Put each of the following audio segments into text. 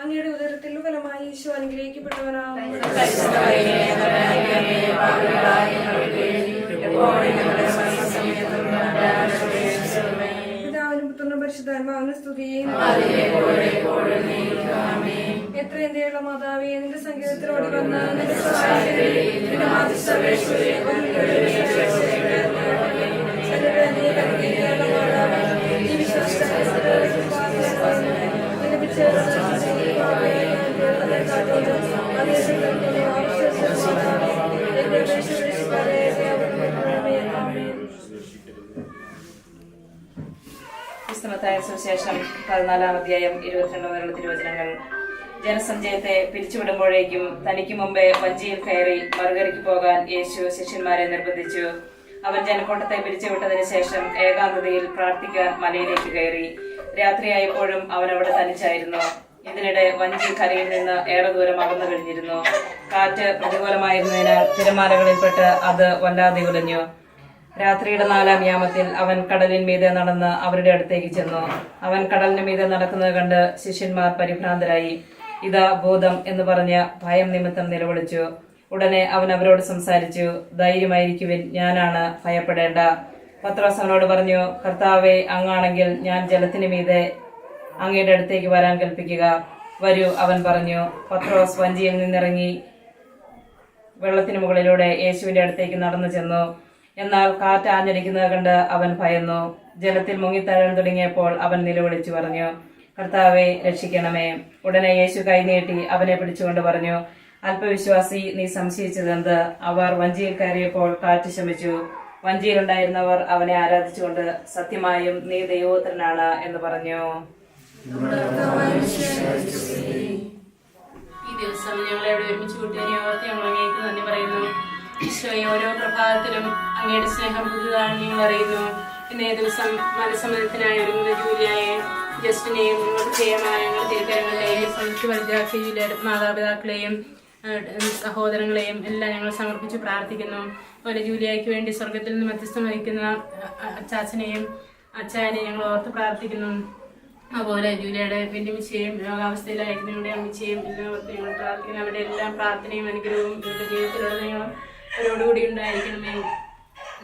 അങ്ങയുടെ ഉദരത്തിൽ ഫലമായി ഈശോ അനുഗ്രഹിക്കപ്പെട്ടവനാകുന്നു. പിതാവിനും പുത്രനും പരിശുദ്ധാത്മാവിനും സ്തുതി. എത്രയും ദയുള്ള മാതാവേ, നിന്റെ സംഗീതത്തിലോട് വന്ന് നിന്റെ ക്രിസ്തുമത്തായ സുവിശേഷം 14-ാം അധ്യായം 22 മുതലുള്ള തിരുവചനങ്ങൾ. ജനസഞ്ചയത്തെ പിരിച്ചുവിടുമ്പോഴേക്കും തനിക്ക് മുമ്പേ വഞ്ചിയിൽ കയറി മറുകരയ്ക്ക് പോകാൻ യേശു ശിഷ്യന്മാരെ നിർബന്ധിച്ചു. അവൻ ജനക്കൂട്ടത്തെ പിരിച്ചുവിട്ടതിന് ശേഷം ഏകാന്തതയിൽ പ്രാർത്ഥിക്കാൻ മലയിലേക്ക് കയറി. രാത്രിയായപ്പോഴും അവൻ അവിടെ തനിച്ചായിരുന്നു. ഇതിനിടെ വഞ്ചി കരയിൽ നിന്ന് ഏറെ ദൂരം അകന്നു കഴിഞ്ഞിരുന്നു. കാറ്റ് പ്രതികൂലമായിരുന്നതിനാൽ തിരമാലകളിൽപ്പെട്ട് അത് വല്ലാതെ ഉലഞ്ഞു. രാത്രിയുടെ 4-ാം യാമത്തിൽ അവൻ കടലിന്മീതെ നടന്ന് അവരുടെ അടുത്തേക്ക് ചെന്നു. അവൻ കടലിന് മീതെ നടക്കുന്നത് കണ്ട് ശിഷ്യന്മാർ പരിഭ്രാന്തരായി. ഇതാ ഭൂതം എന്ന് പറഞ്ഞ് ഭയം നിമിത്തം നിലവിളിച്ചു. ഉടനെ അവൻ അവരോട് സംസാരിച്ചു, ധൈര്യമായിരിക്കുവിൻ, ഞാനാണ്, ഭയപ്പെടേണ്ട. പത്രോസ് അവനോട് പറഞ്ഞു, കർത്താവേ, അങ്ങാണെങ്കിൽ ഞാൻ ജലത്തിന് മീതെ അങ്ങയുടെ അടുത്തേക്ക് വരാൻ കൽപ്പിക്കുക. വരൂ, അവൻ പറഞ്ഞു. പത്രോസ് വഞ്ചിയിൽ നിന്നിറങ്ങി വെള്ളത്തിന് മുകളിലൂടെ യേശുവിന്റെ അടുത്തേക്ക് നടന്നു ചെന്നു. എന്നാൽ കാറ്റ് ആഞ്ഞടിക്കുന്നത് കണ്ട് അവൻ ഭയന്നു. ജലത്തിൽ മുങ്ങിത്താഴാൻ തുടങ്ങിയപ്പോൾ അവൻ നിലവിളിച്ചു പറഞ്ഞു, കർത്താവെ, രക്ഷിക്കണമേ. ഉടനെ യേശു കൈനീട്ടി അവനെ പിടിച്ചുകൊണ്ട് പറഞ്ഞു, അല്പവിശ്വാസി, നീ സംശയിച്ചതെന്ത്? അവർ വഞ്ചിയിൽ കയറിയപ്പോൾ കാറ്റ് ശമിച്ചു. വഞ്ചിയിലുണ്ടായിരുന്നവർ അവനെ ആരാധിച്ചുകൊണ്ട്, സത്യമായും നീ ദൈവപുത്രനാണ് എന്ന് പറഞ്ഞു. ഈ ദിവസം ഞങ്ങളെ ഇവിടെ ഒരുമിച്ച് കൂട്ടിയതിനെ ഓർത്ത് ഞങ്ങൾ അങ്ങേക്ക് നന്ദി പറയുന്നു. ഈശോയെ, ഓരോ പ്രഭാതത്തിലും അങ്ങയുടെ സ്നേഹം പുതുതാണെന്ന് ഞങ്ങൾ അറിയുന്നു. ഇന്നേ ദിവസം മനസ്സമ്മതത്തിനായി ഒരുങ്ങുന്ന ജൂലിയായെയും ജസ്റ്റിനെയും നിങ്ങൾക്ക് ജയമായ ഞങ്ങളുടെ തിരുക്കരങ്ങളിലെയും സംയുക്ത വനിതാ മാതാപിതാക്കളെയും സഹോദരങ്ങളെയും എല്ലാം ഞങ്ങൾ സമർപ്പിച്ച് പ്രാർത്ഥിക്കുന്നു. അതുപോലെ ജൂലിയയ്ക്ക് വേണ്ടി സ്വർഗത്തിൽ നിന്ന് മധ്യസ്ഥം വഹിക്കുന്ന അച്ചാച്ചനെയും അച്ചായനെയും ഞങ്ങൾ ഓർത്ത് പ്രാർത്ഥിക്കുന്നു. അതുപോലെ ജൂലിയയുടെ വെല്ലുമിച്ചയും രോഗാവസ്ഥയിലായിരിക്കുന്നവരുടെ അമ്മച്ചയും എല്ലാവർക്കും ഞങ്ങൾ പ്രാർത്ഥിക്കുന്നു. അവരുടെ എല്ലാം പ്രാർത്ഥനയും അനുഗ്രഹവും ഇവരുടെ ജീവിതത്തിലുള്ള നിങ്ങൾ അവരോടുകൂടി ഉണ്ടായിരിക്കണമേ.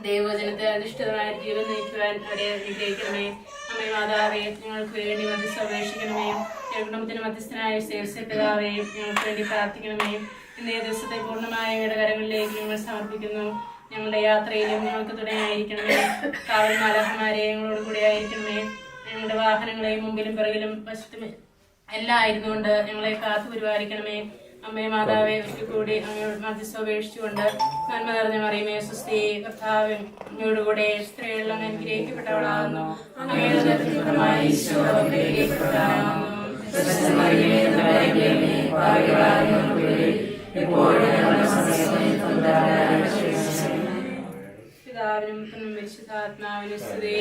ദൈവവചനത്തെ അധിഷ്ഠിതമായ ജീവൻ നയിക്കുവാൻ അവരെ അനുഗ്രഹിക്കണമേ. അമ്മേ മാതാവേ, ഞങ്ങൾക്ക് വേണ്ടി മധ്യസ്ഥ അപേക്ഷിക്കണമേ. കുടുംബത്തിന് മധ്യസ്ഥനായ പിതാവേയും ഞങ്ങൾക്ക് വേണ്ടി പ്രാർത്ഥിക്കണമേ. ഇന്നേ ദിവസത്തെ പൂർണ്ണമായ ഞങ്ങളുടെ കരങ്ങളിലേക്ക് ഞങ്ങൾ സമർപ്പിക്കുന്നു. ഞങ്ങളുടെ യാത്രയിലും ഞങ്ങൾക്ക് തുണയായിരിക്കണമേ. കാവൽ മാലാഖമാരെ ഞങ്ങളോട് കൂടെ ആയിരിക്കണമേ. ഞങ്ങളുടെ വാഹനങ്ങളെയും മുമ്പിലും പിറകിലും വശത്തും എല്ലാം ആയിരുന്നുകൊണ്ട് ഞങ്ങളെ കാത്തു പരിപാലിക്കണമേ. അമ്മേ മാതാവേ, ഒരിക്കൽ കൂടി അങ്ങയോട് മധ്യസ്ഥ അപേക്ഷിച്ചുകൊണ്ട്, നന്മ നിറഞ്ഞ മറിയമേ, സ്വസ്തി, കർത്താവ് അങ്ങയോട് കൂടെ സ്ത്രീകളിൽ അങ്ങ് അനുഗ്രഹിക്കപ്പെട്ടവളാകുന്നു. അങ്ങയുടെ ഫലമായ ഈശോ അനുഗ്രഹിക്കപ്പെട്ടവനാകുന്നു. പിതാവിനും പുത്രനും പരിശുദ്ധാത്മാവിനും സ്തുതി.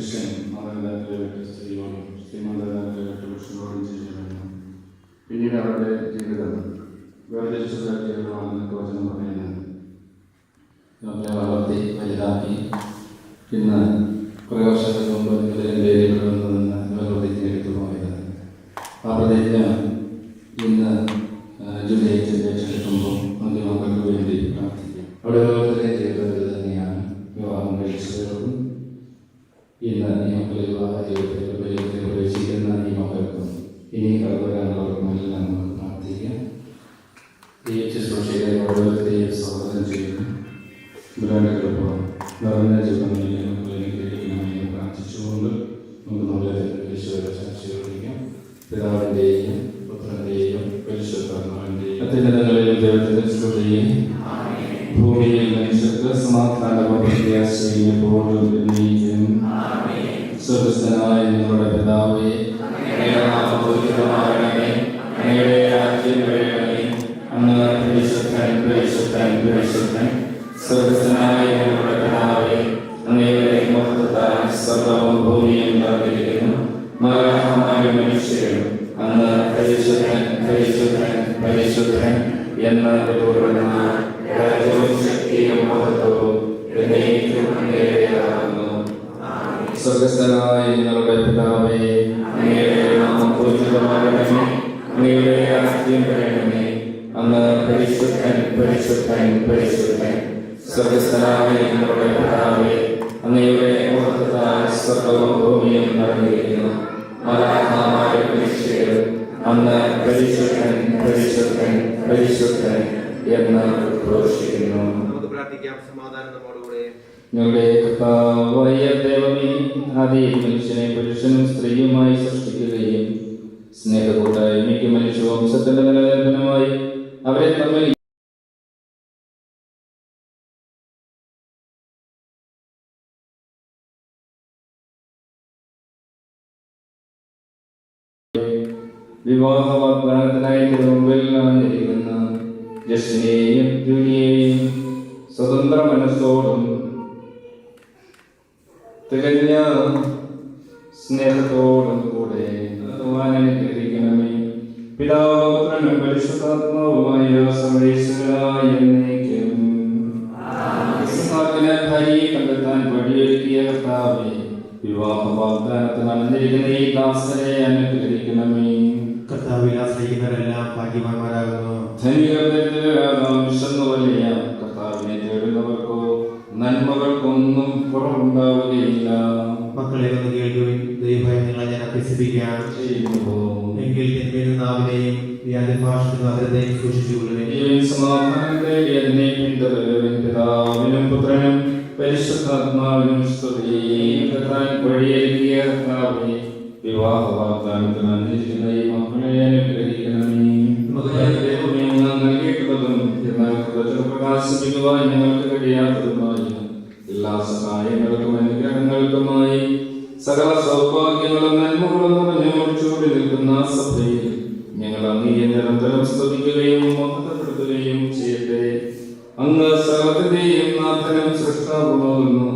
പുരുഷനും മാതാപിതാക്കളെ സ്ത്രീയോടും സ്ത്രീ മാതാപിതാക്കളെ പുരുഷനോടും ചെയ്യണം. പിന്നീട് അവരുടെ ജീവിതം വേർതിരിച്ചതാണെന്ന് വചനം പറയുന്നത്. നമ്മളെ വളർത്തി വലുതാക്കി ഇന്ന് കുറേ വർഷങ്ങൾക്ക് മുമ്പ് നിങ്ങളുടെ വന്നതെന്ന് നിങ്ങൾ പ്രതിജ്ഞ എടുത്തു പോയത്. ആ പ്രതിജ്ഞ ഇന്ന് ജൂലൈ ഏറ്റെടുക്കുമ്പോൾ നമുക്ക് മക്കൾക്ക് വേണ്ടി പ്രാർത്ഥിക്കാം. അവിടെ ഓരോരുത്തരെയും ചെയ്തത് തന്നെയാണ്. വിവാഹം കഴിച്ചവരോടും ഇന്ന് ഈ മക്കൾ വിവാഹ ജീവിതത്തിൽ പ്രവേശിക്കുന്ന ഈ മക്കൾക്കും ഇനി കടന്നു വരാനുള്ളവർക്കുമെല്ലാം നമുക്ക് പ്രാർത്ഥിക്കാം. ഈ ശുശ്രൂഷയെ ഓരോരുത്തരെയും സ്വാഗതം ചെയ്യുന്നു. ബ്രാൻഡുകൾക്കൊപ്പം നിറഞ്ഞ ജീവിതങ്ങളിൽ മക്കളിലേക്ക് പ്രാർത്ഥിച്ചുകൊണ്ട് നമുക്ക് നമ്മളെ ചർച്ചയോടിക്കാം. പിതാവിൻ്റെയും പുത്രൻ്റെയും പരിശുദ്ധാത്മാവിൻ്റെയും അത്യുന്നതങ്ങളിൽ ദൈവത്തിൻ്റെ സ്തുതിയും ഭൂമിയിൽ മനുഷ്യർക്ക് സമാധാനപ്രത്യാശയും എപ്പോഴും എന്നേക്കും. സ്വർഗ്ഗസ്ഥനായ ഞങ്ങളുടെ പിതാവേ, അങ്ങയുടെ നാമം പൂജിതമാകണമേ, അങ്ങയുടെ രാജ്യം വരണമേ, അങ്ങ് പരിശുദ്ധൻ പരിശുദ്ധൻ പരിശുദ്ധൻ. സ്വർഗ്ഗസ്ഥനായ ഞങ്ങളുടെ പിതാവേ, അങ്ങയുടെ മഹത്വത്താൽ സർവ്വവും ഭൂമിയും നിറഞ്ഞിരിക്കുന്നു. മാലാഖമാരും മനുഷ്യരും അങ്ങ് പരിശുദ്ധൻ പരിശുദ്ധൻ പരിശുദ്ധൻ എന്ന് ഉയർത്തുന്ന രാജ്യവും ശക്തിയും മഹത്വവും എന്നേക്കും അങ്ങയുടേതാകുന്നു. സ്വർഗ്ഗസ്ഥനായ ഞങ്ങളുടെ പിതാവേ, അങ്ങയുടെ നാമം പൂജിതമാകണമേ, അങ്ങയുടെ രാജ്യം വരണമേ, അങ്ങ് പരിശുദ്ധൻ പരിശുദ്ധൻ പരിശുദ്ധൻ. സ്വർഗ്ഗസ്ഥനായ ഞങ്ങളുടെ പിതാവേ, അങ്ങയുടെ മഹത്വത്താൽ സർവ്വവും ഭൂമിയും നിറഞ്ഞിരിക്കുന്നു. മാലാഖമാരും മനുഷ്യരും അങ്ങ് പരിശുദ്ധൻ പരിശുദ്ധൻ പരിശുദ്ധൻ എന്ന് ഘോഷിക്കുന്നു. ഞങ്ങളുടെ കർത്താവായ ദൈവമേ, ആദിയിൽ മനുഷ്യനെ പുരുഷനും സ്ത്രീയുമായി സൃഷ്ടിക്കുകയും സ്നേഹകൂട്ടായ്മയ്ക്ക് മനുഷ്യവംശത്തിന്റെ നിലനിൽപ്പിനുമായി അവരെ തമ്മിൽ വിവാഹ വാഗ്ദാനത്തിനായി മുമ്പിൽ അണിഞ്ഞിരിക്കുന്ന ജസ്റ്റിനെയും ജൂലിയെയും സ്വതന്ത്ര മനസ്സോടും തികഞ്ഞ സ്നേഹത്തോടും കൂടെ അനുഗ്രഹിക്കണമേ. പിതാവും പരിശുദ്ധാത്മാവുമായ സർവേശ്വരനായ എന്നേക്കും. ഭാര്യയെ കണ്ടെത്താൻ വഴിയൊരുക്കിയ കർത്താവേ, വിവാഹ വാഗ്ദാനത്തിന് അണിഞ്ഞിരിക്കുന്ന ഈ ദാസനെ അനുഗ്രഹിക്കണമേ. കർത്താവിൽ ആശ്രയിക്കുന്നവരെല്ലാം ഭാഗ്യവാന്മാരാകുന്നു. കർത്താവിനെ തേടുന്നവർക്കോ നന്മകൾക്കൊന്നും കുറവുണ്ടാവുകയില്ല. മക്കളെ ഒന്ന് കേൾക്കുവിൻ, ദൈവഭയം നിങ്ങളെ ഞാൻ അഭ്യസിപ്പിക്കാൻ ചെയ്യുന്നു. എങ്കിൽ തിന്മയിൽ നാവിനെയും വ്യാജഭാഷത്തിന് അതിരത്തെയും സൂക്ഷിച്ചുകൊള്ളുവിൻ. പിതാവിനും പുത്രനും പരിശുദ്ധാത്മാവിനും സ്തുതി. വഴിയൊരുക്കിയ കർത്താവേ, വിവാഹ വാഗ്ദാനത്തിന് അന്വേഷിക്കുന്ന ഈ മക്കളെ അനുഗ്രഹിക്കണമേ. നൽകിയിട്ടുള്ളതും എന്നാൽ പ്രകാശിപ്പിക്കുവാൻ ഞങ്ങൾക്ക് കഴിയാത്തതുമായ എല്ലാ സഹായങ്ങൾക്കും അനുഗ്രഹങ്ങൾക്കുമായി സകല സൗഭാഗ്യങ്ങളും നന്മകളും നിറഞ്ഞുകൂടി നിൽക്കുന്ന സഭയിൽ ഞങ്ങൾ അങ്ങയെ നിരന്തരം സ്തുതിക്കുകയും മഹത്വപ്പെടുത്തുകയും ചെയ്യട്ടെ. അങ്ങ് സകലത്തിന്റെയും നാഥനും സൃഷ്ടാവുമാകുന്നു.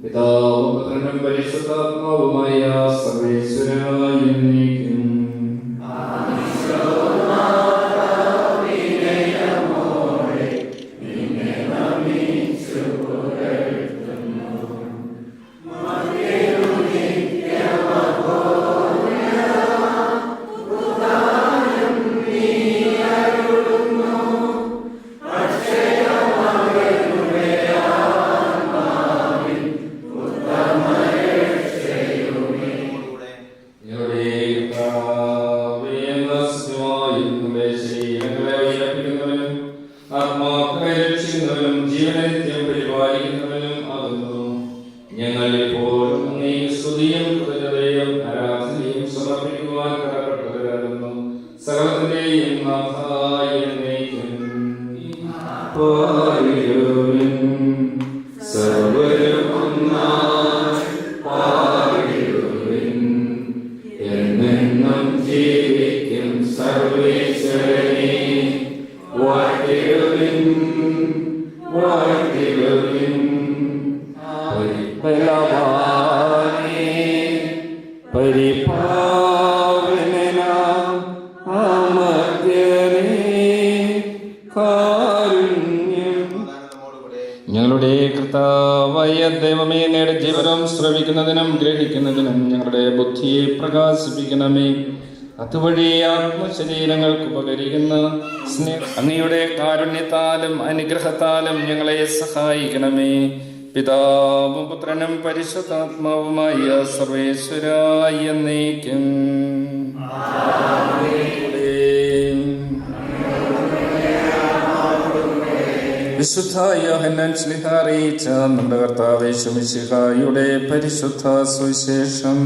പിതാവും പുത്രനും പരിശുദ്ധാത്മാവുമായ സർവേശ്വരനായ എന്നേക്കും. ബലവാനേ പരിപാവനനാം അമർത്യനേ കാരുണ്യം. ഞങ്ങളുടെ കർത്താവായ ദൈവമേ, അങ്ങയുടെ ജീവനം ശ്രവിക്കുന്നതിനും ഗ്രഹിക്കുന്നതിനും ഞങ്ങളുടെ ബുദ്ധിയെ പ്രകാശിപ്പിക്കണമേ. അതുവഴി ആത്മശരീരങ്ങൾക്ക് ഉപകരിക്കുന്ന അങ്ങയുടെ കാരുണ്യത്താലും അനുഗ്രഹത്താലും ഞങ്ങളെ സഹായിക്കണമേ. പിതാവും പുത്രനും പരിശുദ്ധാത്മാവുമായ സർവേശ്വരായ എന്നേക്കും. വിശുദ്ധ യോഹന്നാൻ ശ്ലീഹ അറിയിച്ച നമ്മുടെ കർത്താവ് യേശു മിശിഹായുടെ പരിശുദ്ധ സുവിശേഷം.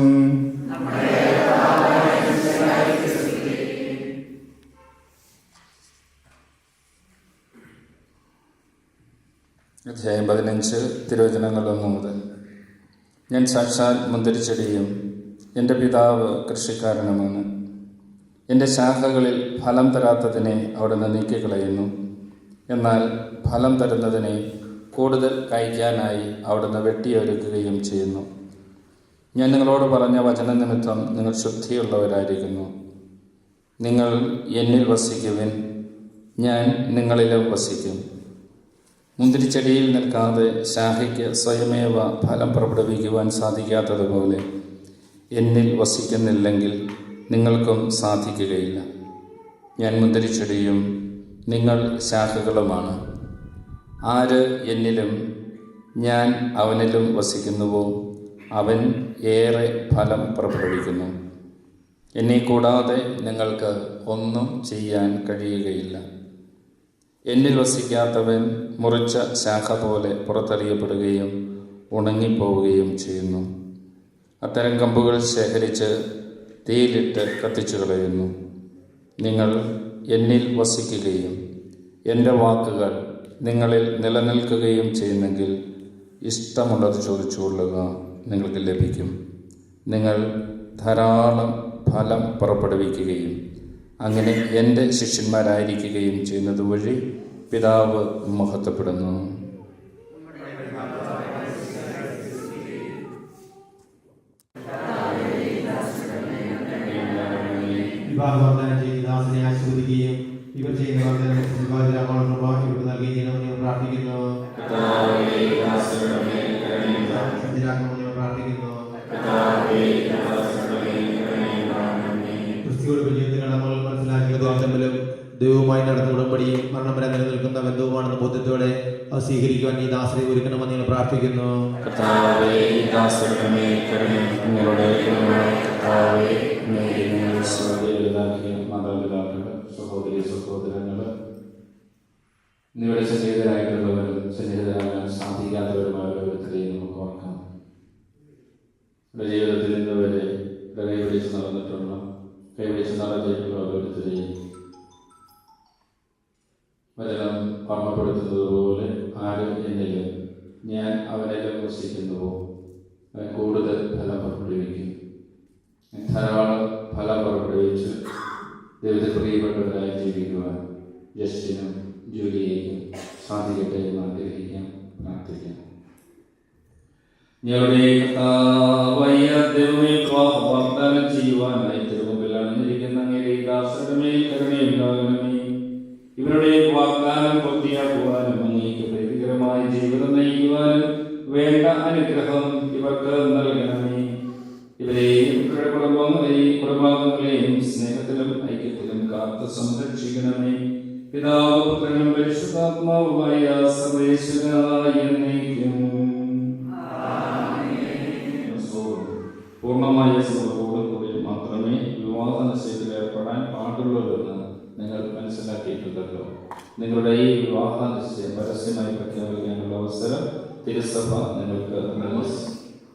അധ്യായം 15 തിരുവചനങ്ങൾ 1 മുതൽ. ഞാൻ സാക്ഷാൽ മുന്തിരിച്ചെടിയും എൻ്റെ പിതാവ് കൃഷിക്കാരനുമാണ്. എൻ്റെ ശാഖകളിൽ ഫലം തരാത്തതിനെ അവിടുന്ന് നീക്കിക്കളയുന്നു. എന്നാൽ ഫലം തരുന്നതിനെ കൂടുതൽ കഴിക്കാനായി അവിടുന്ന് വെട്ടിയൊരുക്കുകയും ചെയ്യുന്നു. ഞാൻ നിങ്ങളോട് പറഞ്ഞ വചനനിമിത്തം നിങ്ങൾ ശുദ്ധിയുള്ളവരായിരിക്കുന്നു. നിങ്ങൾ എന്നിൽ വസിക്കുവിൻ, ഞാൻ നിങ്ങളിലും വസിക്കും. മുന്തിരിച്ചെടിയിൽ നിൽക്കാതെ ശാഖയ്ക്ക് സ്വയമേവ ഫലം പുറപ്പെടുവിക്കുവാൻ സാധിക്കാത്തതുപോലെ എന്നിൽ വസിക്കുന്നില്ലെങ്കിൽ നിങ്ങൾക്കും സാധിക്കുകയില്ല. ഞാൻ മുന്തിരിച്ചെടിയും നിങ്ങൾ ശാഖകളുമാണ്. ആര് എന്നിലും ഞാൻ അവനിലും വസിക്കുന്നുവോ അവൻ ഏറെ ഫലം പുറപ്പെടുവിക്കുന്നു. എന്നെ കൂടാതെ നിങ്ങൾക്ക് ഒന്നും ചെയ്യാൻ കഴിയുകയില്ല. എന്നിൽ വസിക്കാത്തവൻ മുറിച്ച ശാഖ പോലെ പുറത്തെറിയപ്പെടുകയും ഉണങ്ങിപ്പോവുകയും ചെയ്യുന്നു. അത്തരം കമ്പുകൾ ശേഖരിച്ച് തീയിലിട്ട് കത്തിച്ചു കളയുന്നു. നിങ്ങൾ എന്നിൽ വസിക്കുകയും എൻ്റെ വാക്കുകൾ നിങ്ങളിൽ നിലനിൽക്കുകയും ചെയ്യുന്നെങ്കിൽ ഇഷ്ടമുള്ളത് ചോദിച്ചുകൊള്ളുക, നിങ്ങൾക്ക് ലഭിക്കും. നിങ്ങൾ ധാരാളം ഫലം പുറപ്പെടുവിക്കുകയും അങ്ങനെ എൻ്റെ ശിഷ്യന്മാരായിരിക്കുകയും ചെയ്യുന്നത് വഴി പിതാവ് മഹത്വപ്പെടുന്നു. ദാസനെ ആശീർവദിക്കുകയും ഇവർ ചെയ്യുന്ന ഇവർക്ക് നൽകുകയും ചെയ്യണമെന്ന് പ്രാർത്ഥിക്കുന്നു. ക്രിസ്തുവിന്റെ ജീവിതത്തിൽ നമ്മൾ മനസ്സിലാക്കിയത് തമ്മിലും ദൈവവുമായി നടന്ന ഉടമ്പടിയും മരണം വരെ നിലനിൽക്കുന്ന ബന്ധവുമാണെന്ന ബോധ്യത്തോടെ അത് സ്വീകരിക്കുവാൻ ഈ ദാസരെ ഒരുക്കണമെന്ന് ഞങ്ങൾ പ്രാർത്ഥിക്കുന്നു. മാതാപിതാക്കള്, സഹോദരി സഹോദരങ്ങള്, നിങ്ങളുടെ സന്നിഹിതരായിട്ടുള്ളവരും സന്നിഹിതരാകാൻ സാധിക്കാത്തവരുമായ ഓരോരുത്തരെയും നമുക്ക് ഓർക്കാം. ജീവിതത്തിൽ ഇന്ന് വരെ കൈപിടിച്ച് നടന്നിട്ടുള്ള കൈപിടിച്ച് നടന്നിട്ടുള്ള ഓരോരുത്തരെയും വചനം ഓർമ്മപ്പെടുത്തുന്നത് പോലെ ആരും എന്നിലും ഞാൻ അവനെല്ലാം വസിക്കുന്നുവോ അവൻ കൂടുതൽ ഫലം പുറപ്പെടുവിക്കും. ധാരാളം ഫലം പുറപ്പെടുവിച്ച് ദൈവത്തിൽ പ്രിയപ്പെട്ടവരായി ജീവിക്കുവാൻ ജസ്റ്റിനും ജൂലിയേക്കും സാധിക്കട്ടെ എന്ന് ആഗ്രഹിക്കാം, പ്രാർത്ഥിക്കാം. ഞങ്ങളുടെ വാഗ്ദാനം ചെയ്യുവാനായി തിരുമുമ്പിൽ അണിഞ്ഞിരിക്കുന്ന അങ്ങയുടെ ദാസരുടെ കരുണയുണ്ടാകണമേ. ഇവരുടെ വാഗ്ദാനം പൂർത്തിയാക്കുവാനും അങ്ങേക്ക് പ്രീതികരമായ ജീവിതം നയിക്കുവാനും വേണ്ട അനുഗ്രഹം ഇവർക്ക് നൽകണമേ. ഇവരെയും ഇവരുടെ കുടുംബാംഗങ്ങളെയും സ്നേഹത്തിലും ഐക്യത്തിലും കാത്ത് സംരക്ഷിക്കണമേ. പിതാവ് പുത്രനും പരിശുദ്ധാത്മാവുമായ സർവേശ്വരായ എന്നേക്കും. പൂർണ്ണമായ സമ്മതത്തോടുകൂടി മാത്രമേ വിവാഹ നിശ്ചയത്തിൽ ഏർപ്പെടാൻ പാടുള്ളൂവെന്ന് നിങ്ങൾ മനസ്സിലാക്കിയിട്ടുണ്ടല്ലോ. നിങ്ങളുടെ ഈ വിവാഹ നിശ്ചയം പരസ്യമായി പ്രഖ്യാപിക്കാനുള്ള അവസരം തിരുസഭ നിങ്ങൾക്ക് നൽകും.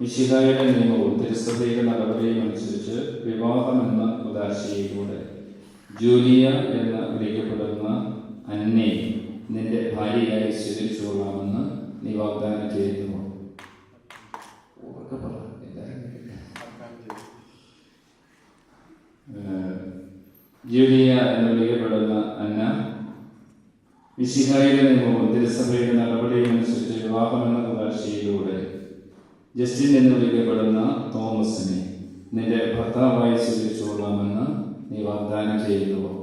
മിശിഹായുടെ നിയമവും തിരുസഭയുടെ നടപടിയും അനുസരിച്ച് വിവാഹം എന്ന ഉദാശയിലൂടെ ജൂലിയ എന്ന് വിളിക്കപ്പെടുന്ന അന്നെ നിന്റെ ഭാര്യയായി സ്വീകരിച്ചുകൊള്ളാമെന്ന് നീ വാഗ്ദാനം ചെയ്യുന്നു. ജൂലിയ എന്ന് വിളിക്കപ്പെടുന്ന അന്ന മിശിഹായുടെ നിയമവും തിരുസഭയുടെ നടപടിയും അനുസരിച്ച് വിവാഹം എന്ന ഉദാശയിലൂടെ ജസ്റ്റിൻ എന്ന് വിളിക്കപ്പെടുന്ന തോമസിനെ നിന്റെ ഭർത്താവായി സ്വീകരിച്ചുകൊള്ളാമെന്ന് നീ വാഗ്ദാനം ചെയ്യുന്നുവോ?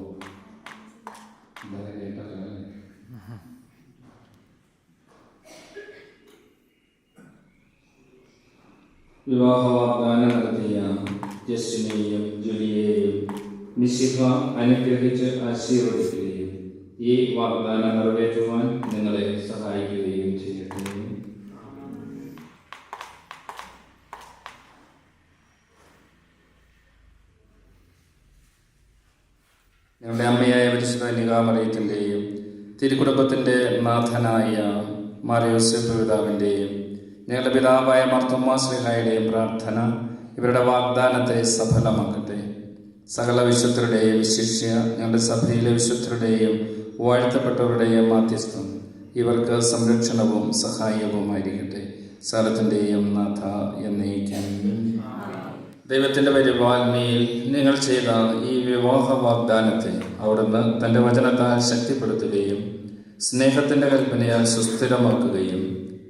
വിവാഹ വാഗ്ദാനം നടത്തിയ ജസ്റ്റിനെയും ജുലിയെയും മിശിഹ അനുഗ്രഹിച്ച് ആശീർവദിക്കുകയും ഈ വാഗ്ദാനം നിറവേറ്റുവാൻ നിങ്ങളെ സഹായിക്കുകയും ചെയ്യട്ടെ. ഞങ്ങളുടെ അമ്മയായ പരിശുദ്ധ കന്യകാമറിയത്തിൻ്റെയും തിരുക്കുടുംബത്തിൻ്റെ നാഥനായ മാർ യോസേപ്പ് പിതാവിൻ്റെയും ഞങ്ങളുടെ പിതാവായ മാർത്തോമാ ശ്ലീഹായുടെയും പ്രാർത്ഥന ഇവരുടെ വാഗ്ദാനത്തെ സഫലമാക്കട്ടെ. സകല വിശുദ്ധരുടെയും വിശിഷ്യ ഞങ്ങളുടെ സഭയിലെ വിശുദ്ധരുടെയും വാഴ്ത്തപ്പെട്ടവരുടെയും മാധ്യസ്ഥം ഇവർക്ക് സംരക്ഷണവും സഹായവുമായിരിക്കട്ടെ. സകലത്തിൻ്റെയും നാഥ എന്നേക്കും. ദൈവത്തിൻ്റെ പരിപാലനയിൽ നിങ്ങൾ ചെയ്ത ഈ വിവാഹ വാഗ്ദാനത്തെ അവിടുന്ന് തൻ്റെ വചനത്താൽ ശക്തിപ്പെടുത്തുകയും സ്നേഹത്തിൻ്റെ കൽപ്പനയാൽ സുസ്ഥിരമാക്കുകയും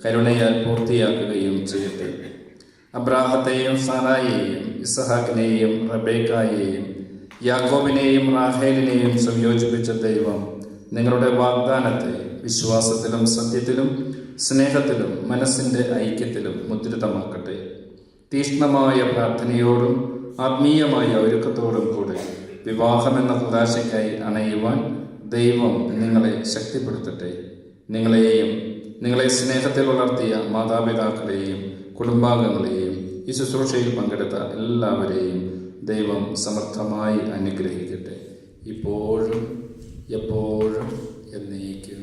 കരുണയാൽ പൂർത്തിയാക്കുകയും ചെയ്യട്ടെ. അബ്രാഹത്തെയും സാറായെയും ഇസഹാക്കിനെയും റബേക്കായെയും യാക്കോബിനെയും റാഹേലിനെയും സംയോജിപ്പിച്ച ദൈവം നിങ്ങളുടെ വാഗ്ദാനത്തെ വിശ്വാസത്തിലും സത്യത്തിലും സ്നേഹത്തിലും മനസ്സിൻ്റെ ഐക്യത്തിലും മുദ്രിതമാക്കട്ടെ. തീക്ഷ്ണമായ പ്രാർത്ഥനയോടും ആത്മീയമായ ഒരുക്കത്തോടും കൂടെ വിവാഹമെന്ന കുദാശയ്ക്കായി അണയുവാൻ ദൈവം നിങ്ങളെ ശക്തിപ്പെടുത്തട്ടെ. നിങ്ങളെ സ്നേഹത്തിൽ വളർത്തിയ മാതാപിതാക്കളെയും കുടുംബാംഗങ്ങളെയും ഈ ശുശ്രൂഷയിൽ പങ്കെടുത്ത എല്ലാവരെയും ദൈവം സമർത്ഥമായി അനുഗ്രഹിക്കട്ടെ, ഇപ്പോഴും എപ്പോഴും എന്നേക്കും.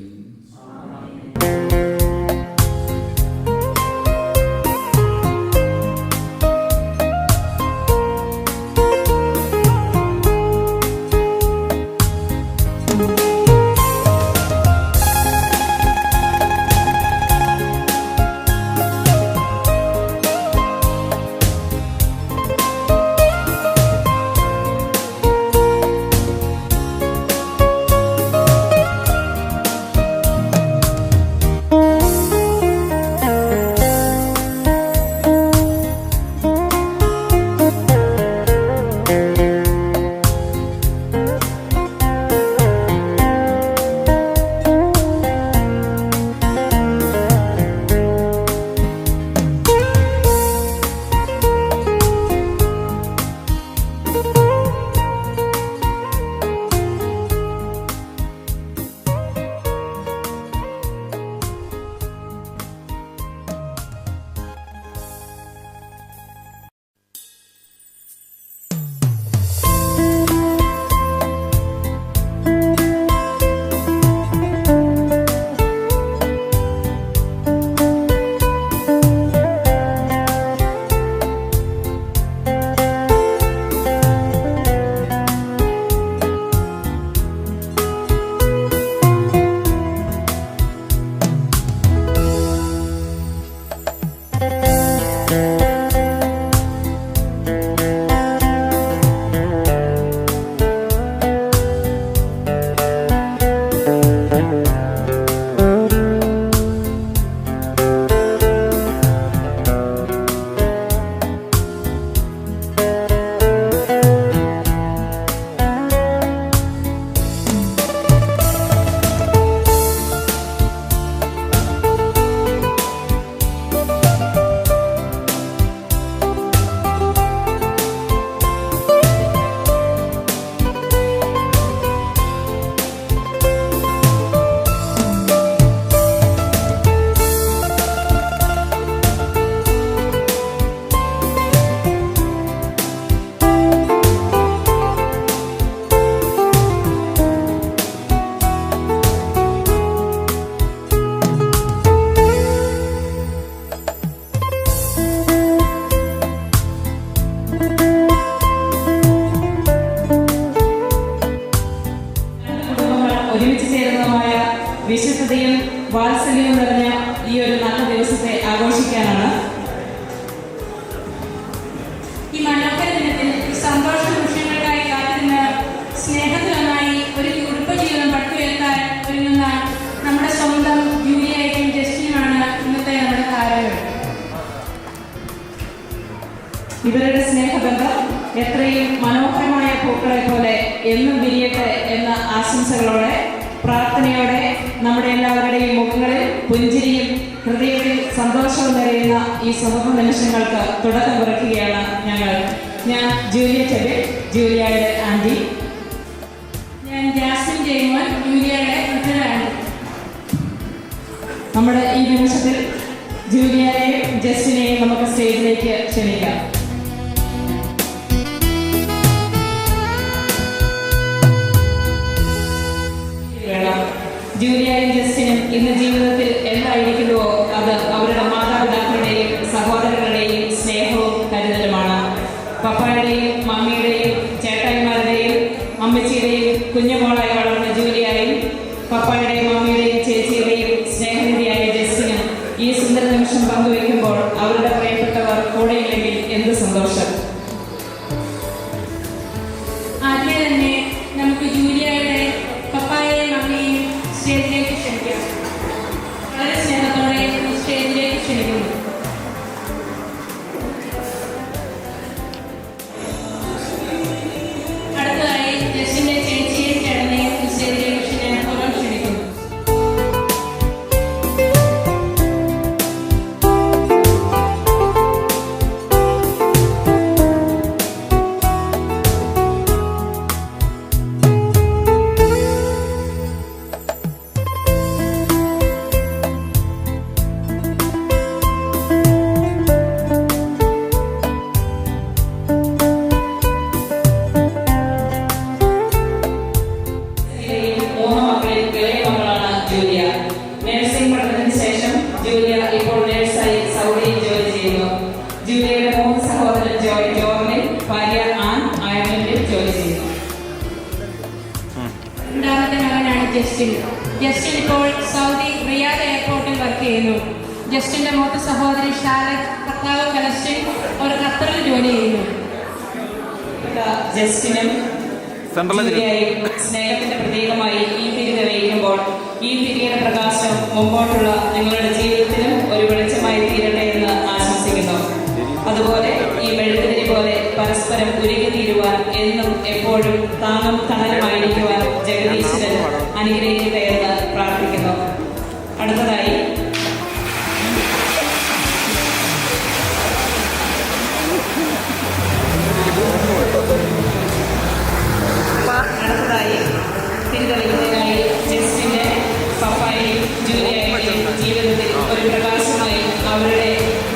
ഇവരുടെ സ്നേഹബന്ധം എത്രയും മനോഹരമായ പൂക്കളെ പോലെ എന്നും വിരിയട്ടെ എന്ന ആശംസകളോടെ പ്രാർത്ഥനയോടെ നമ്മുടെ എല്ലാവരുടെയും മുഖങ്ങളിൽ പുഞ്ചിരിയും ഹൃദയത്തിൽ സന്തോഷവും നിറയുന്ന ഈ സുഗമ നിമിഷങ്ങൾക്ക് തുടക്കം കുറിക്കുകയാണ് ഞാൻ ജൂലിയ ചെബെ, ജൂലിയയുടെ ആന്റി. ഞാൻ ജാസ്മിൻ ജയ്മോൻ, ജൂലിയയുടെ വൃദ്ധനാണ്. നമ്മുടെ ഈ നിമിഷത്തിൽ ജൂലിയയെയും ജസ്റ്റിനെയും നമുക്ക് സ്റ്റേജിലേക്ക് ക്ഷണിക്കാം. ജൂലിയയും ജസ്റ്റിനും ഇന്ന് ജീവിതത്തിൽ എന്തായിരിക്കുന്നുവോ അത് അവരുടെ മാതാപിതാക്കളുടെയും സഹോദരങ്ങളുടെയും സ്നേഹവും കരുതലുമാണ്. പപ്പായുടെയും മമ്മിയുടെയും ചേട്ടായിമാരുടെയും അമ്മച്ചിയുടെയും കുഞ്ഞുമോളായി വളർന്ന ജൂലിയയും പപ്പായുടെയും മമ്മിയുടെയും ചേച്ചിയുടെയും സ്നേഹനിധിയായ ജസ്റ്റിനും ഈ സുന്ദര നിമിഷം പങ്കുവയ്ക്കുമ്പോൾ അവരുടെ പ്രിയപ്പെട്ടവർ കൂടെയില്ലെങ്കിൽ എന്ത് സന്തോഷം. ആദ്യം തന്നെ നമുക്ക് ജൂലിയയുടെ പപ്പായെയും മമ്മിയെയും സ്റ്റേജിലേക്ക് ക്ഷണിക്കാം. വളരെ സ്നേഹത്തോടെ സ്റ്റേജിലേക്ക് ക്ഷണിക്കുന്നു. അടുത്തതായി ജസ്റ്റിന്റെ ചേച്ചിയെയും ചേട്ടനെയും സ്റ്റേജിലേക്ക് സ്നേഹപൂർവ്വം ക്ഷണിക്കുന്നു. രണ്ടാമത്തെ മകനാണ് ജസ്റ്റിൻ. ജസ്റ്റിൻ ഇപ്പോൾ സൗദി റിയാദ് എയർപോർട്ടിൽ വർക്ക് ചെയ്യുന്നു. ജസ്റ്റിന്റെ മൂത്ത സഹോദരി ഷാലറ്റ്, ഭർത്താവ് കലസ്റ്റിൻ ഒരു ഖത്തറിൽ ജോലി ചെയ്യുന്നു. ജസ്റ്റിനും ജൂലിയയും സ്നേഹത്തിന്റെ പ്രതീകമായി ഈ തിരി തെളിയിക്കുമ്പോൾ ഈ തിരിയുടെ പ്രകാശം മുമ്പോട്ടുള്ള നിങ്ങളുടെ ജീവിതത്തിലും ഒരു വെളിച്ചമായി തീരട്ടെ എന്ന് ആശംസിക്കുന്നു. അതുപോലെ ഈ മെഴുകുതിരി പോലെ പരസ്പരം ഉരുകി തീരുവാൻ എന്നും എപ്പോഴും താങ്ങും തണലുമായിരിക്കുവാൻ ജഗദീശ്വരൻ അനുഗ്രഹിക്കട്ടെ എന്ന് പ്രാർത്ഥിക്കുന്നു. അടുത്തതായി തിരിതെളിക്കുന്നതിനായി ജസ്റ്റിന്റെ പപ്പായെയും ജൂലിയയുടെയും ജീവിതത്തിൽ ഒരു പ്രകാശമായി അവരുടെ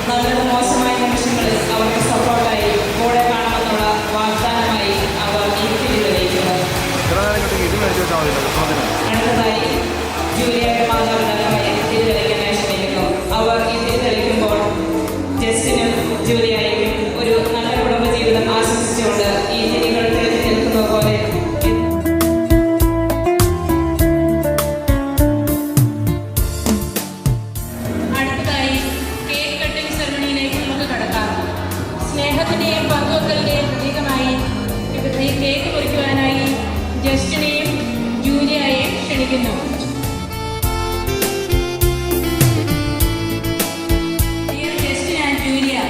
നല്ലത് മോശമായ നിമിഷങ്ങളിൽ അവർക്ക് സപ്പോർട്ടായി കൂടെ കാണുമെന്നുള്ള വാഗ്ദാനമായി അവർ ഈ തിരിതെളിയിക്കുന്നു. അടുത്തതായി ജൂലിയയുടെ മാതാപിതാക്കളെ തിരിതെളിക്കാനായി ക്ഷണിക്കുന്നു. അവർ ഈ തിരിതെളിക്കുമ്പോൾ ജസ്റ്റിനും ജൂലിയയും ഒരു നല്ല കുടുംബജീവിതം ആശംസിച്ചുകൊണ്ട് ഈ തിരികൾ തെളിഞ്ഞു നിൽക്കുന്നത് പോലെ സ്നേഹത്തിന്റെയും പങ്കുവെക്കലിന്റെയും പ്രതീകമായി കേക്ക് മുറിക്കുവാനായി ജസ്റ്റിനെയും ജൂലിയയെയും ക്ഷണിക്കുന്നു. Dear Justin and Julia,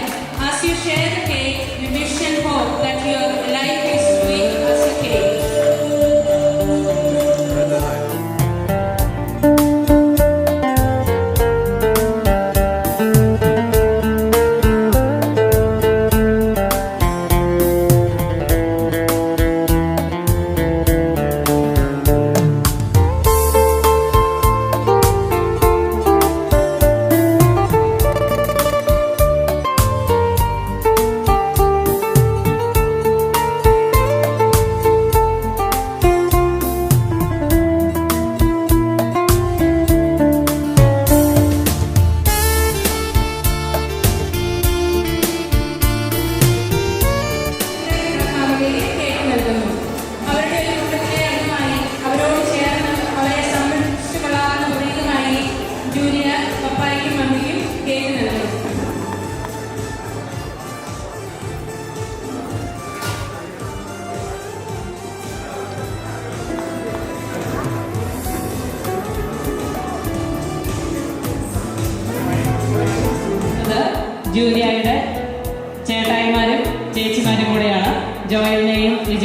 as you share the cake, we wish and hope that your life is sweet as a cake.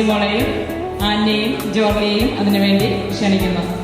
ജിജിമോളെയും ആന്യയും ജോർലിയെയും അതിനുവേണ്ടി ക്ഷണിക്കുന്നു.